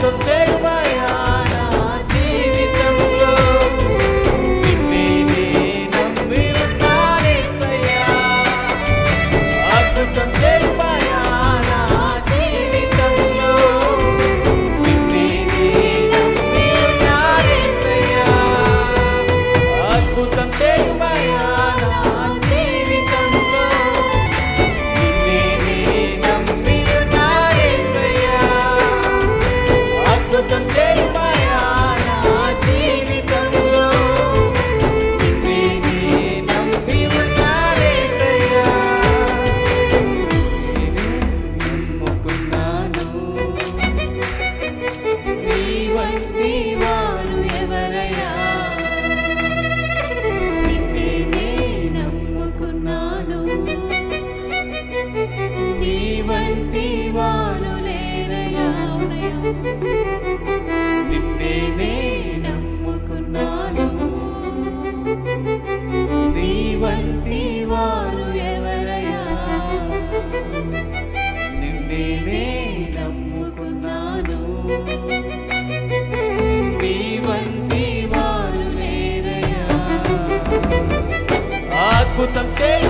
అద్భుతం చేయమయ్యా నా జీవితంలో. నిన్నే నే నమ్మి ఉన్నానేసయ్యా. అద్భుతం చేయమయ్యా నా జీవితంలో. నిన్నే నే నమ్మి ఉన్నానేసయ్యా. అద్భుతం చేయమయ్యా నా జీవితంలో. నిన్నే నే నమ్మి ఉన్నానేసయ్యా. అద్భుతం చేయమయ్యా నా జీవితంలో. నిన్నే నే నమ్మి ఉన్నానేసయ్యా. నేనే నమ్ముకున్నాను. నీ వంటి వారు ఎవరయ్యా. నిన్నే నే నమ్ముకున్నాను. నీ వంటి వారు లేరయ్యా. నిన్నే నే నమ్ముకున్నాను. నీ వంటి వారు ఎవరయ్యా. నిన్నే నే నమ్ముకున్నాను. నీ వంటి వారు లేరయ్యా. అద్భుతం చేయ